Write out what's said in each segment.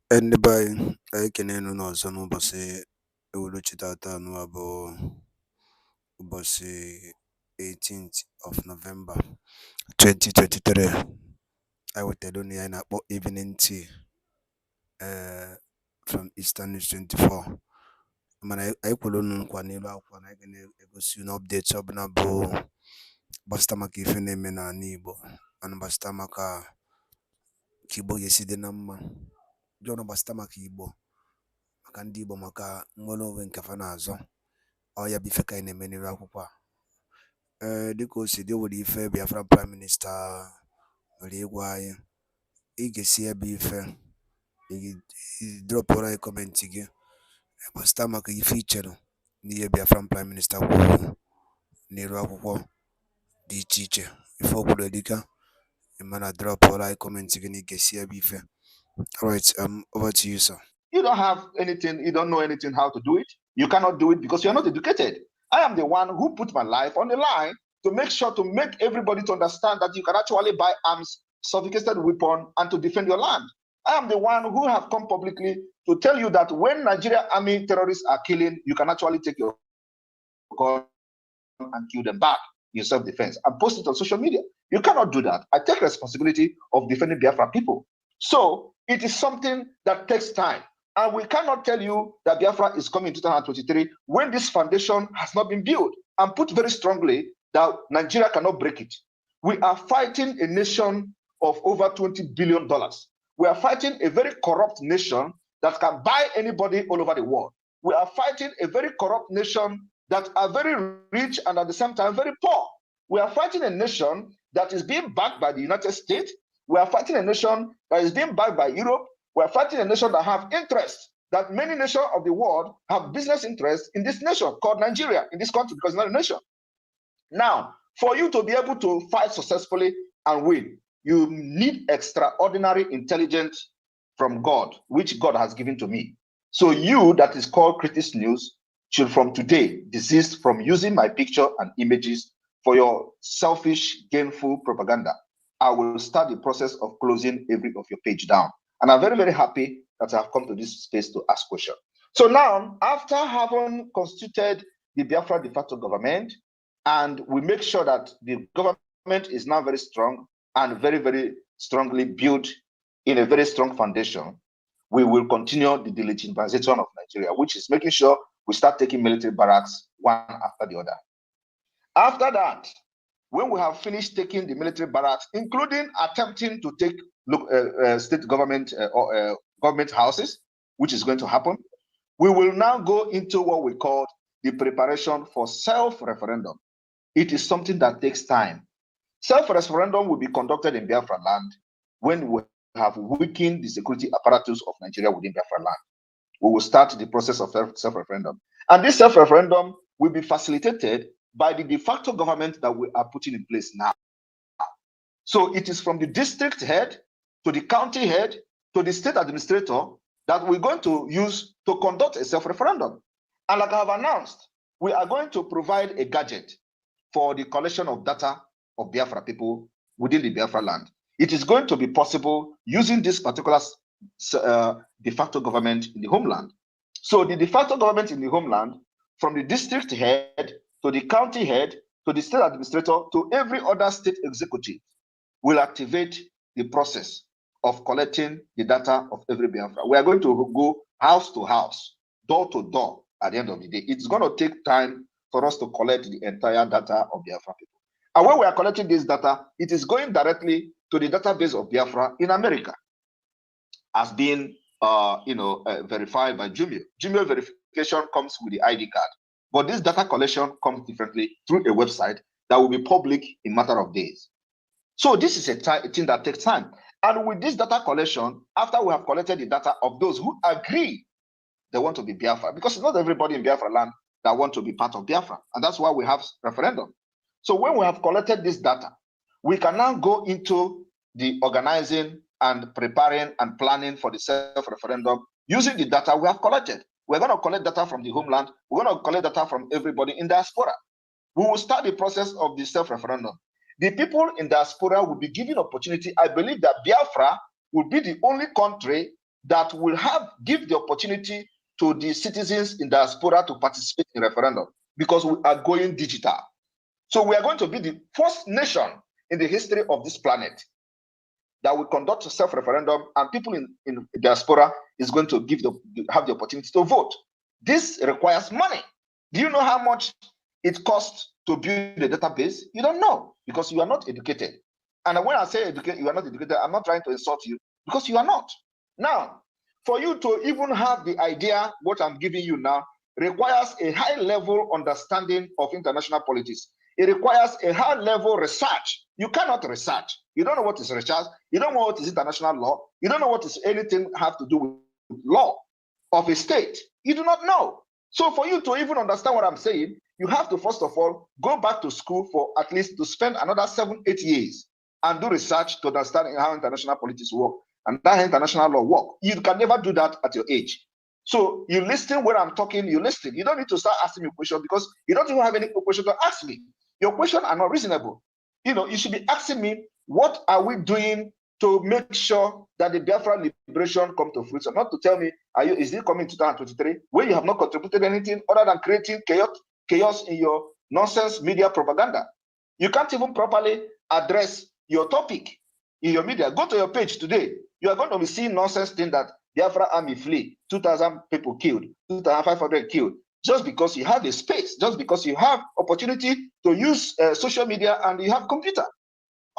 Anybody I can no son bose Uluchitata no abo bose 18th of November 2023. I will tell you na po evening tea from Eastern News 24. Man I could no kwanilo kwa na gene egosi no updates obna bo basta makife neme na nibo and basta maka kibo yeside na mma jono basta makibo maka ndị Igbo maka nnwere onwe nke fa na-azọ ọ ya bụ ife ka anyị na-eme n'iru akwụkwọ a dịka o si dị nwere ife Biafra Prime Minister nwere ịgwa anyị ị ga-esi ebe ife drọpụrụ anyị kọmentị gị gbasịta maka ife ichere n'ihe Biafra Prime Minister kwuru n'iru akwụkwọ dị iche iche ife obodo edika mana drọpụrụ anyị kọmentị gị na ị ga-esi ebe ife. All right, over to you, sir. You don't have anything, you don't know anything how to do it. You cannot do it because you're not educated. I am the one who put my life on the line to make sure to make everybody to understand that you can actually buy arms, sophisticated weapon, and to defend your land. I am the one who have come publicly to tell you that when Nigeria army terrorists are killing, you can actually take your gun and kill them back in self-defense and post it on social media. You cannot do that. I take responsibility of defending Biafra people. So it is something that takes time. And we cannot tell you that Biafra is coming in 2023 when this foundation has not been built and put very strongly that Nigeria cannot break it. We are fighting a nation of over $20 billion. We are fighting a very corrupt nation that can buy anybody all over the world. We are fighting a very corrupt nation that are very rich and at the same time very poor. We are fighting a nation that is being backed by the United States. We are fighting a nation that is being backed by Europe. We are fighting a nation that have interest, that many nations of the world have business interests in this nation called Nigeria, in this country, because it's not a nation. Now, for you to be able to fight successfully and win, you need extraordinary intelligence from God, which God has given to me. So you that is called Critics News should from today desist from using my picture and images for your selfish, gainful propaganda. I will start the process of closing every of your page down. And I'm very, very happy that I have come to this space to ask questions. So now, after having constituted the Biafra de facto government, and we make sure that the government is now very strong and very, very strongly built in a very strong foundation, we will continue the delegitimization of Nigeria, which is making sure we start taking military barracks one after the other. After that, when we have finished taking the military barracks, including attempting to take state government or government houses, which is going to happen, we will now go into what we call the preparation for self-referendum. It is something that takes time. Self-referendum will be conducted in Biafra land when we have weakened the security apparatus of Nigeria within Biafra land. We will start the process of self-referendum. And this self-referendum will be facilitated by the de facto government that we are putting in place now. So it is from the district head to the county head to the state administrator that we're going to use to conduct a self-referendum. And like I have announced, we are going to provide a gadget for the collection of data of Biafra people within the Biafra land. It is going to be possible using this particular de facto government in the homeland. So the de facto government in the homeland, from the district head to the county head to the state administrator to every other state executive, will activate the process of collecting the data of every Biafra. We are going to go house to house, door to door at the end of the day. It's going to take time for us to collect the entire data of Biafra people. And when we are collecting this data, it is going directly to the database of Biafra in America as being verified by Jumio. Jumio verification comes with the ID card. But this data collection comes differently through a website that will be public in a matter of days. So this is a thing that takes time. And with this data collection, after we have collected the data of those who agree they want to be Biafra, because it's not everybody in Biafra land that want to be part of Biafra. And that's why we have referendum. So when we have collected this data, we can now go into the organizing and preparing and planning for the self-referendum using the data we have collected. We're going to collect data from the homeland. We're going to collect data from everybody in diaspora. We will start the process of the self-referendum. The people in diaspora will be given opportunity. I believe that Biafra will be the only country that will give the opportunity to the citizens in diaspora to participate in referendum, because we are going digital. So we are going to be the first nation in the history of this planet that will conduct a self-referendum, and people in diaspora is going to have the opportunity to vote. This requires money. Do you know how much it costs to build a database? You don't know, because you are not educated. And when I say you are not educated, I'm not trying to insult you, because you are not. Now, for you to even have the idea what I'm giving you now requires a high-level understanding of international politics. It requires a high-level research. You cannot research. You don't know what is research. You don't know what is international law. You don't know what is anything have to do with law of a state. You do not know. So for you to even understand what I'm saying, you have to, first of all, go back to school for at least to spend another 7-8 years and do research to understand how international politics work and how international law work. You can never do that at your age. So you listen when I'm talking, you listen. You don't need to start asking me questions, because you don't even have any question to ask me. Your questions are not reasonable. You should be asking me, what are we doing to make sure that the Biafra liberation come to fruition? Not to tell me, is it coming in 2023, where you have not contributed anything other than creating chaos in your nonsense media propaganda. You can't even properly address your topic in your media. Go to your page today. You are going to be seeing nonsense thing that Biafra army flee, 2,000 people killed, 2,500 killed, just because you have a space, just because you have opportunity to use social media and you have computer.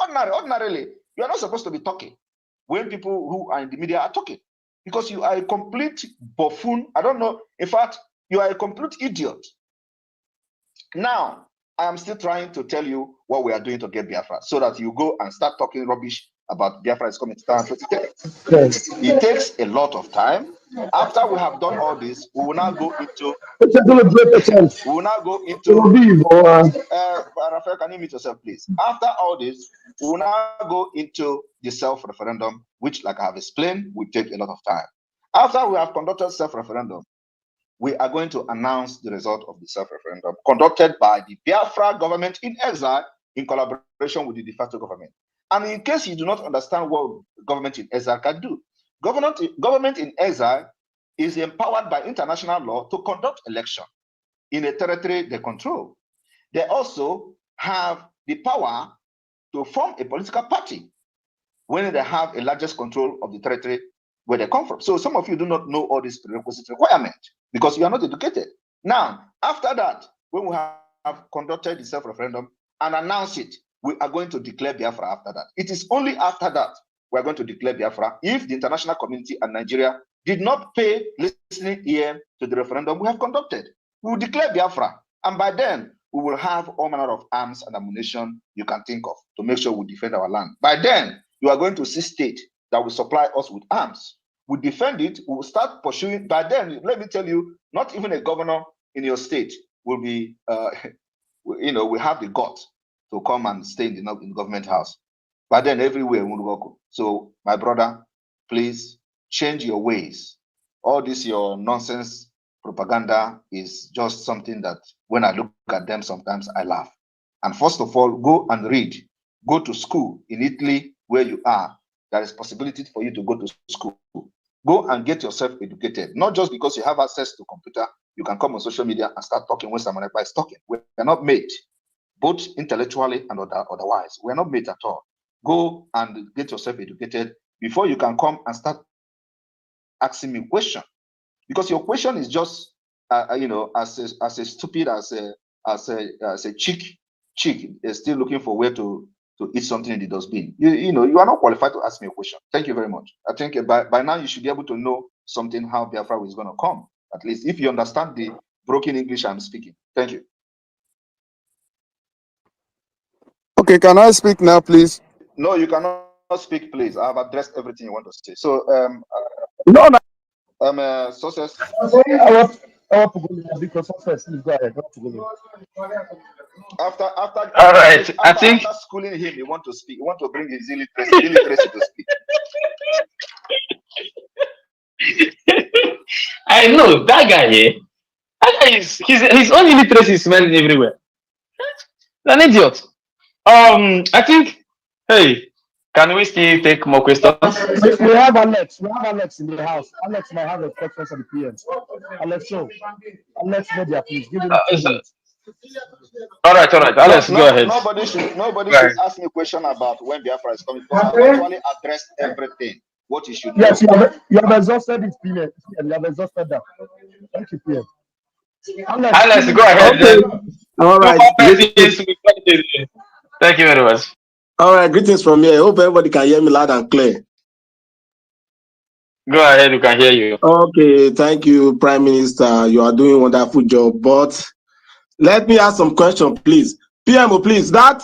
Ordinarily, you are not supposed to be talking when people who are in the media are talking, because you are a complete buffoon. I don't know. In fact, you are a complete idiot. Now, I am still trying to tell you what we are doing to get Biafra, so that you go and start talking rubbish about Biafra is coming to town. It takes a lot of time. After we have done all this, we will now go into. We will now go into. Raphael, can you mute yourself, please? After all this, we will now go into the self-referendum, which, like I have explained, will take a lot of time. After we have conducted self-referendum, we are going to announce the result of the self-referendum conducted by the Biafra government in exile in collaboration with the de facto government. And in case you do not understand what government in exile can do, government in exile is empowered by international law to conduct election in a territory they control. They also have the power to form a political party when they have a largest control of the territory where they come from. So some of you do not know all these prerequisite requirements because you are not educated. Now, after that, when we have conducted the self-referendum and announced it, we are going to declare Biafra after that. It is only after that we are going to declare Biafra if the international community and Nigeria did not pay listening ear to the referendum we have conducted. We will declare Biafra, and by then we will have all manner of arms and ammunition you can think of to make sure we defend our land. By then, you are going to see state that will supply us with arms. We defend it, we will start pursuing. By then, let me tell you, not even a governor in your state will be, we have the guts to come and stay in the government house. By then, everywhere will work. So, my brother, please change your ways. All this your nonsense propaganda is just something that when I look at them, sometimes I laugh. And first of all, go and read. Go to school in Italy where you are. There is possibility for you to go to school. Go and get yourself educated. Not just because you have access to computer, you can come on social media and start talking when someone else is talking. We are not made, both intellectually and otherwise. We are not made at all. Go and get yourself educated before you can come and start asking me questions. Because your question is just, as stupid as a chick is still looking for where to eat something in the dustbin. You are not qualified to ask me a question. Thank you very much. I think by now you should be able to know something how Biafra is going to come. At least if you understand the broken English I'm speaking. Thank you. Okay, can I speak now, please? No, you cannot speak, please. I have addressed everything you want to say. So, success. Because success, please go ahead. After schooling him, you want to speak. You want to bring his illiteracy to speak. I know that guy here. That guy is his own illiteracy is smelling everywhere. An idiot. I think. Hey, Can we still take more questions? We have Alex. We have Alex in the house. Alex might have a question for the PM. Alex, so Alex Media, please give him 2 minutes. All right. Alex, go ahead. Nobody should ask me a question about when Biafra is coming, because I've actually addressed everything. What you should know. Yes, you have exhausted it, PM. You have exhausted that. Thank you, PM. Alex, go ahead. Okay. All right. Thank you very much. All right. Greetings from here. I hope everybody can hear me loud and clear. Go ahead. We can hear you. Okay. Thank you, Prime Minister. You are doing a wonderful job. But let me ask some questions, please. PMO, please. That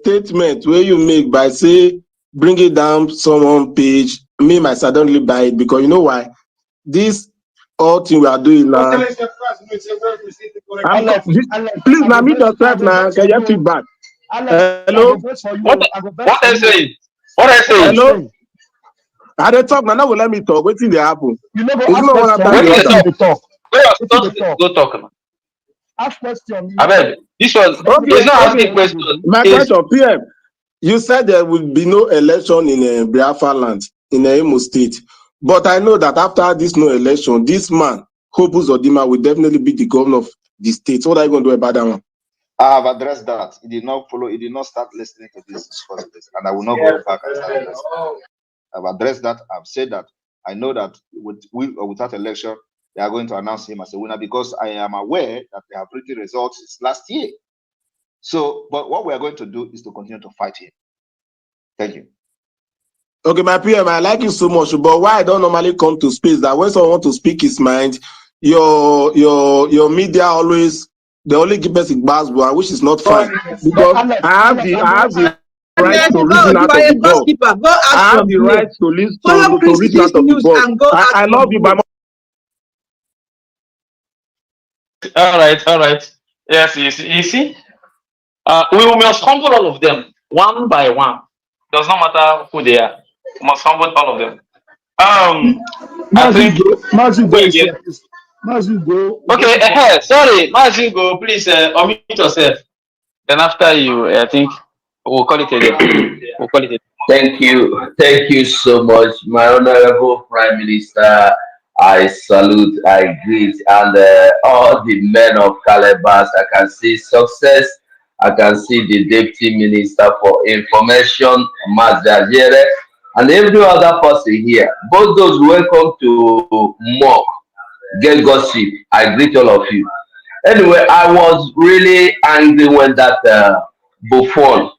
statement where you make by say bring it down someone page, me myself don't really buy it, because you know why? This all thing we are doing now. Please, now meet yourself now. Can you feedback? Hello. What I say? What I say? Hello. I don't talk now. Now will let me talk. Wait till they happen. You know, it's not one after the talk. Go talk. Ask question. I mean, this was he's not asking questions. My question, PM. You said there will be no election in Biafra land, in Imo State. But I know that after this no election, this man, Hope Uzodinma, will definitely be the governor of the state. What are you going to do about that one? I have addressed that. He did not follow. He did not start listening to this discourse, and I will not go back and start listening. I've addressed that. I've said that. I know that with or without election, they are going to announce him as a winner, because I am aware that they have pretty results last year. So, but what we are going to do is to continue to fight him. Thank you. Okay, my PM, I like you so much, but why I don't normally come to space that when someone want to speak his mind, your media always they only give us a buzzword, which is not fine, because I have the right to reason out of the box. I have the right to reason out of the box. I love you, but all right. Yes, you see. We must humble all of them one by one. Does not matter who they are. We must humble all of them. I think Mazi go. Okay, sorry, Mazi go. Please unmute yourself. Then after you, I think we'll call it a day. We'll call it a day. Thank you so much, my honorable Prime Minister. I salute, I greet, and all the men of Calabas. I can see success. I can see the Deputy Minister for Information, Mazi, and every other person here. Both those welcome to mock, get gossip. I greet all of you. Anyway, I was really angry when that Buffon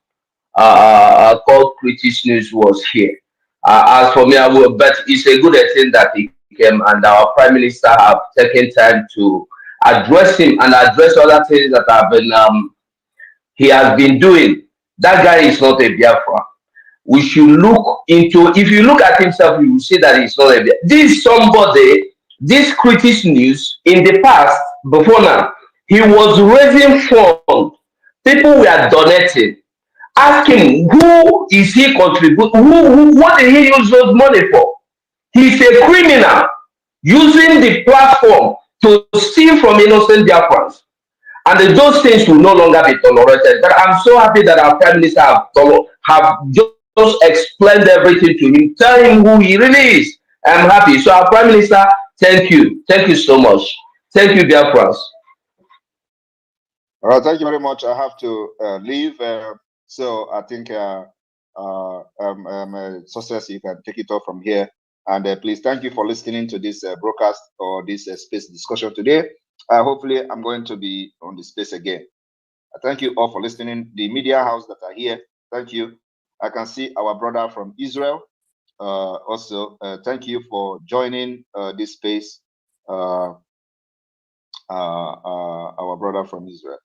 called British News was here. As for me, I will bet it's a good thing that he came, and our Prime Minister have taken time to address him and address other things that have been he has been doing. That guy is not a Biafra. We should look into. If you look at himself, you will see that he's not a Biafra. This somebody. This British News in the past, before now, he was raising funds. People were donating. Ask him, who is he contributing? What did he use those money for? He's a criminal using the platform to steal from innocent Biafrans. And those things will no longer be tolerated. But I'm so happy that our Prime Minister have just explained everything to him, tell him who he really is. I'm happy. So our Prime Minister, thank you. Thank you so much. Thank you, Biafrans. All right, thank you very much. I have to leave. So I think Success, you can take it off from here. And please, thank you for listening to this broadcast or this space discussion today. Hopefully, I'm going to be on the space again. Thank you all for listening. The media house that are here, thank you. I can see our brother from Israel. Also, thank you for joining this space. Our brother from Israel.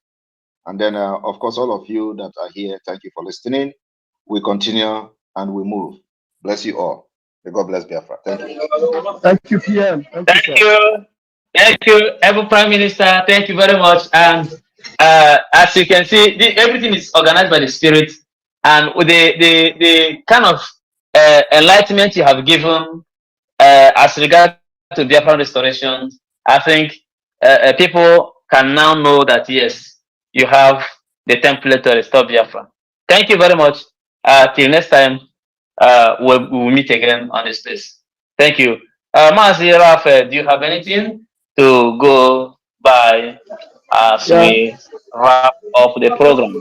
And then, of course, all of you that are here, thank you for listening. We continue and we move. Bless you all. May God bless Biafra. Thank you. Thank you, PM. Thank you, Ever Prime Minister. Thank you very much. And as you can see, everything is organized by the Spirit. And with the kind of enlightenment you have given as regard to Biafran restoration, I think people can now know that, yes, you have the template to restore Biafra. Thank you very much. Till next time. we'll meet again on this place. Thank you. Mazi, Raphael, do you have anything to go by as Yeah. we wrap up the program?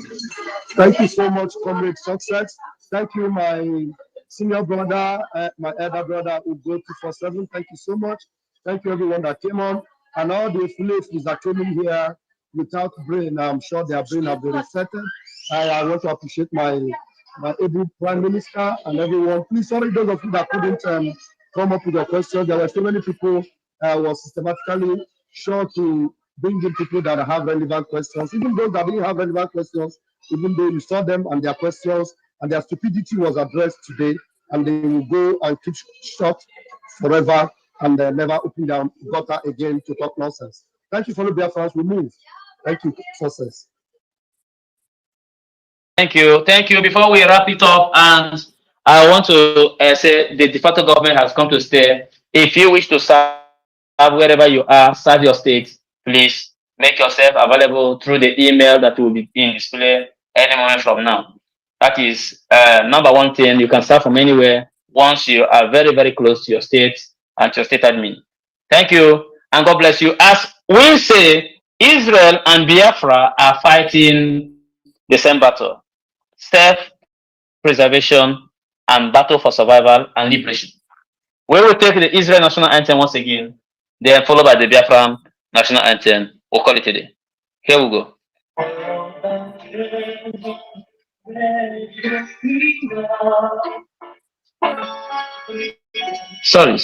Thank you so much, Comrade Success. Thank you, my senior brother, my elder brother, who go 247. Thank you so much. Thank you, everyone that came on, and all the affiliates that came in here without brain. I'm sure their brain have been resetted. I want to appreciate my able Prime Minister and everyone. Please, sorry, those of you that couldn't come up with your questions. There were so many people was systematically sure to bring in people that have relevant questions, even those that didn't have relevant questions, even though you saw them and their questions and their stupidity was addressed today, and they will go and keep shut forever and never open their gutter again to talk nonsense. Thank you for the BIAFRA. We move. Thank you, success. Thank you. Thank you. Before we wrap it up, and I want to say the de facto government has come to stay. If you wish to serve wherever you are, serve your state, please make yourself available through the email that will be in display any moment from now. That is number one thing. You can start from anywhere once you are very, very close to your state and to your state admin. Thank you, and God bless you. As we say, Israel and Biafra are fighting the same battle: self-preservation and battle for survival and liberation. We will take the Israel national anthem once again, then followed by the Biafran national anthem. We'll call it a day. Here we go. Sorry.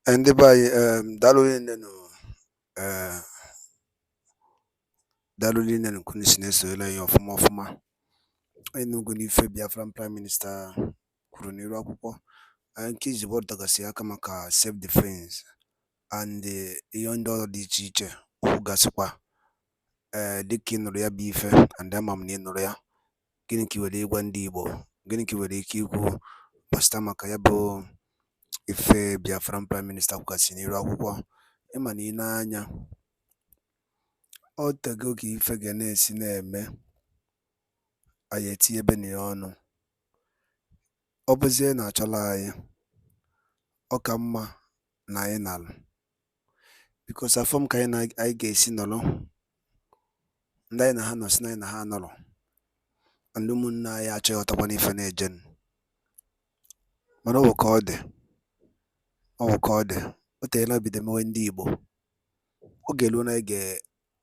And by Dalolin Dalolin and Kunisnes, your former Enugun Biafran Prime Minister Kurunira Pupo, and Kids about Tagasiakamaka self defense and the Yondo di Chiche, Ugaspa, Dikin Ria Beef and Damam Ninoria, Giniki with Wandibo, Giniki with Kiku, Pastamakayabo, if Biafran Prime Minister Kasinira Pupo, Emanina Anya. Ọ tego ka ife ga na-esi na-eme anyị etinye ebe na ya ọnụ. Ọ bụzie na achọla anyị, ọ ka mma na anyị nalụ, bikos afọ m ka anyị ga-esi nọrọ, ndị anyị na ha nọ si na anyị na ha nọrọ, ndị ụmụnne anyị achọghị ọtakwa n'ife na-ejenụ. Mana ọ bụ ka ọ dị, o teela bido mewe ndị Igbo. Oge eruo na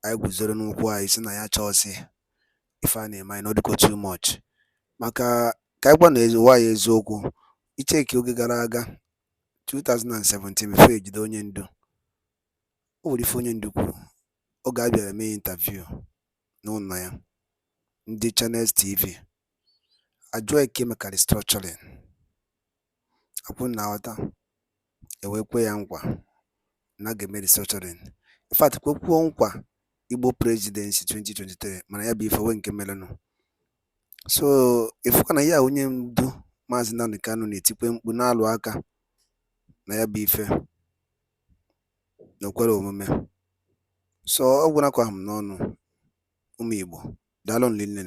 anyị guzoro n'ụkwụ anyị si na ya achọghịsị ife a na-eme anyị, na ọ dịkwa too much. Maka ka anyị gwa na ụwa anyị eziokwu, icheki oge gara aga 2017 before ejide onye ndu, o nwere ife onye ndu kwuru oge a bịara mee interview n'ụlọ ya, ndị Channels TV ajụọ eke maka restructuring, akwụ na aghọta, ewekwe ya nkwa na a ga-eme restructuring. In fact, kwekwuo nkwa Igbo presidency 2023, mana ya bụ ife we nke merenụ So ịfụkwa na ya onye ndu Maazị Nnamdi Kanu na-etikwe mkpu na-alụ aka na ya bụ ife na okwere omume. So ọ gwụnakwa m n'ọnụ ụmụ Igbo, daalụ nụ rinne.